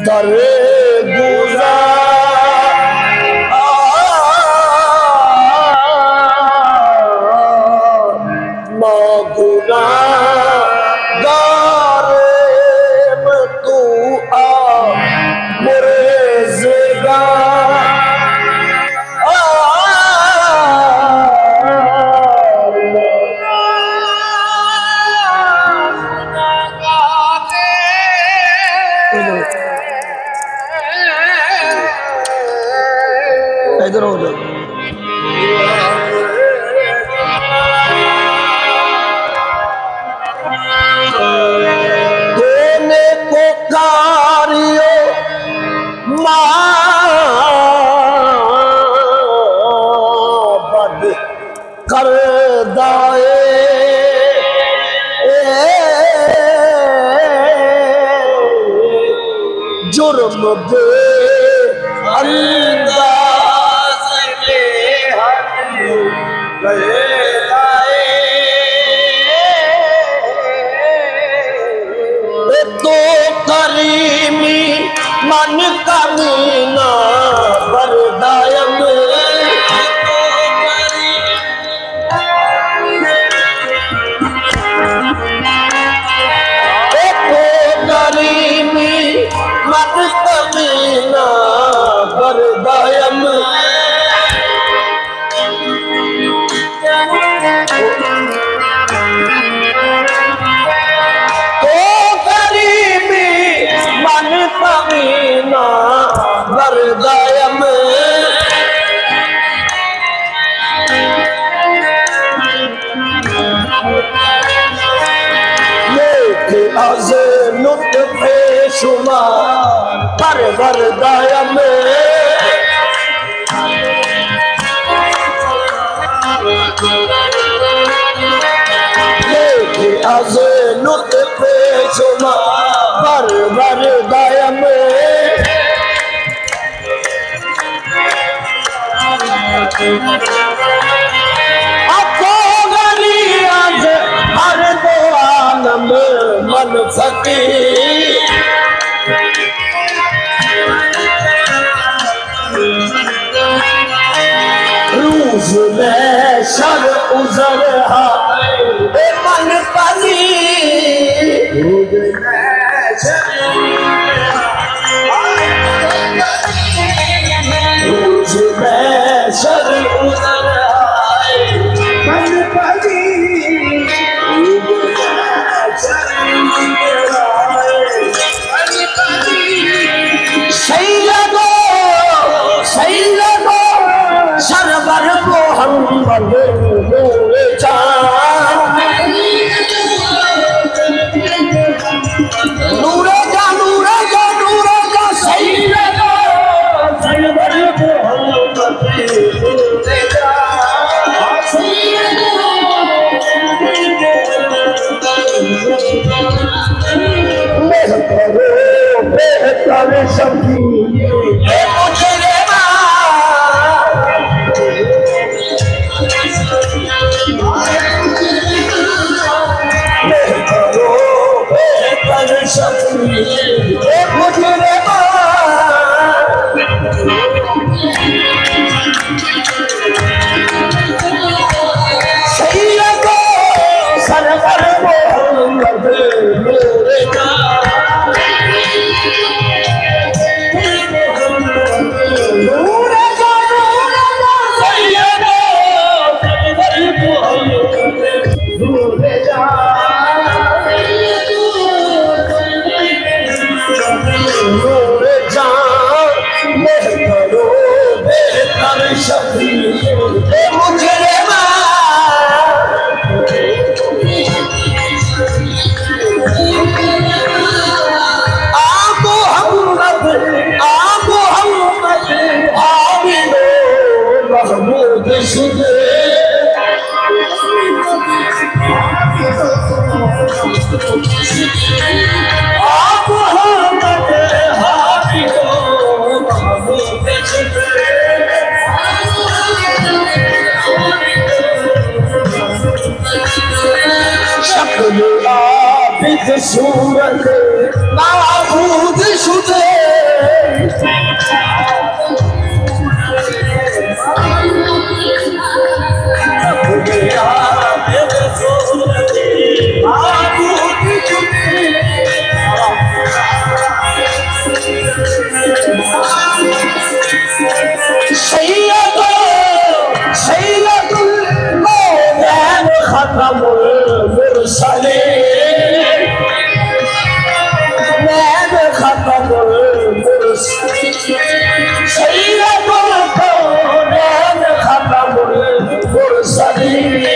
दरे गुजा गुना गारे में तू आ मुरे ज़ेगा इधर हो जाओ। देने को कारियो माबद कर दाए जुर्म दे अंदाज के तो करीमी मन कमीना बरदायम तो करीमी मन कमीना बरदायम कमीना बरदायम लेके आज़े लुत्फ़े शुमा पर बरदायम लेके आज़े लुत्फ़े शुमा पर बरदायम आपको गली आज हर दो आलम मन फकीर रूज में शर उजर मन पली रूज में शर उजर मन पली सही लगो सरवर मोहम्मद नूरे जान नूरे जा नूरे जा नूरे जा सही लगो सरवर मोहम्मद नूरे जान बेहतर सभी सूरत महबूद शुदे खत्मुल मुरसलीन मैं खत्मुल मुरसलीन सैयदुल कौनैन खत्मुल मुरसलीन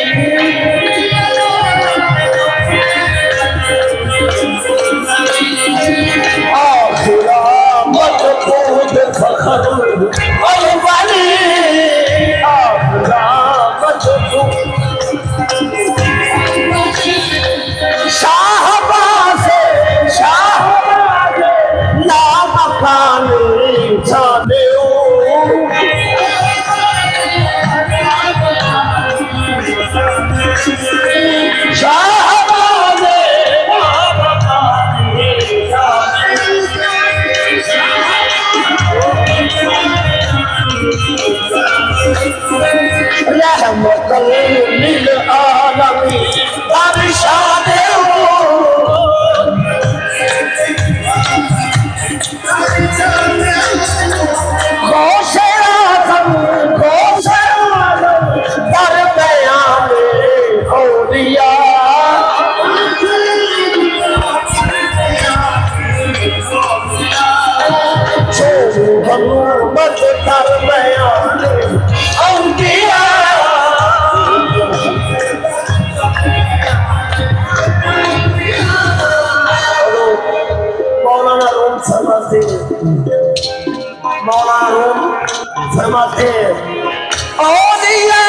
आखिरा मजबूत फखरुल अव्वलीन आखिरा मजबूत शाहबाज नामकान जाने शाहबाज रहमतुल लिल आलमीन अरशाद फरमाते औलिया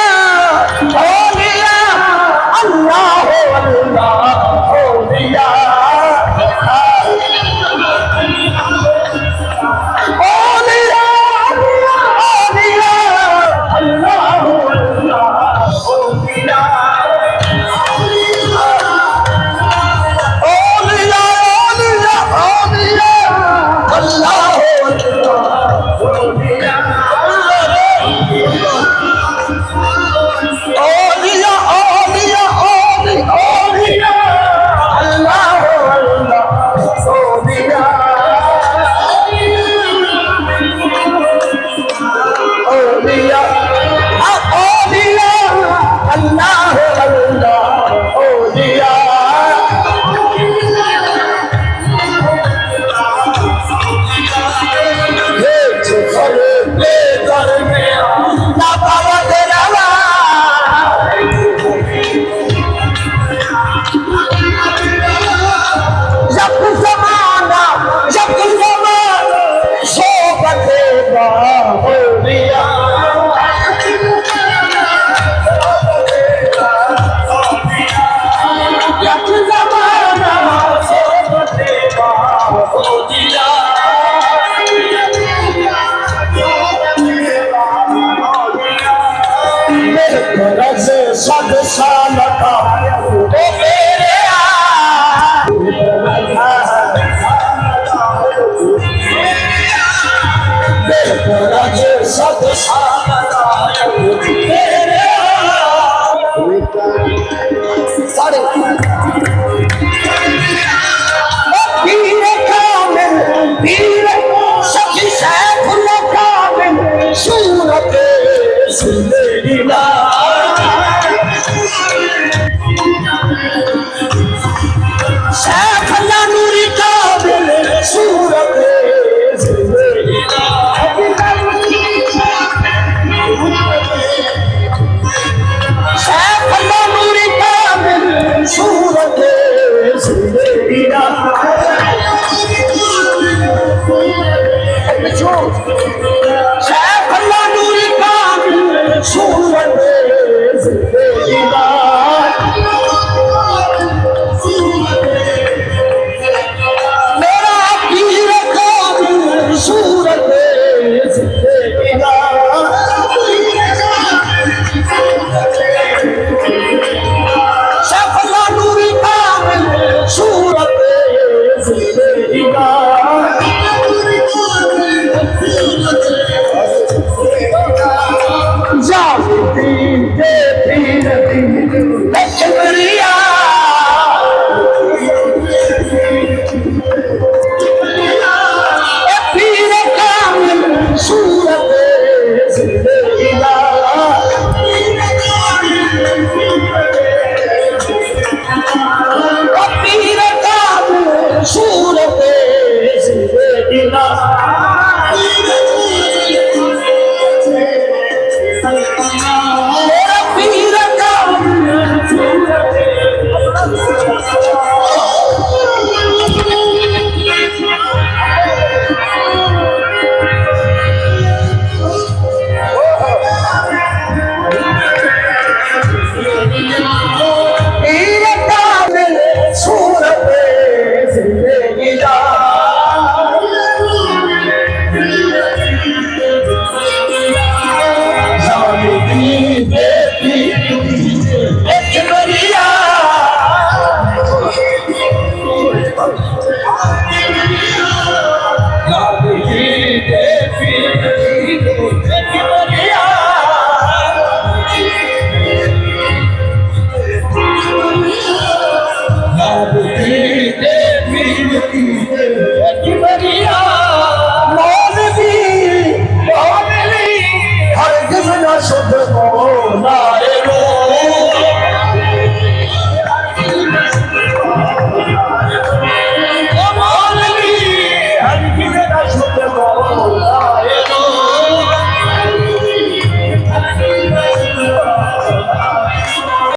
औलिया अल्लाह अल्लाह औलिया औलिया औलिया अल्लाह अल्लाह औलिया औलिया औलिया औलिया अल्लाह सद साल का सद साल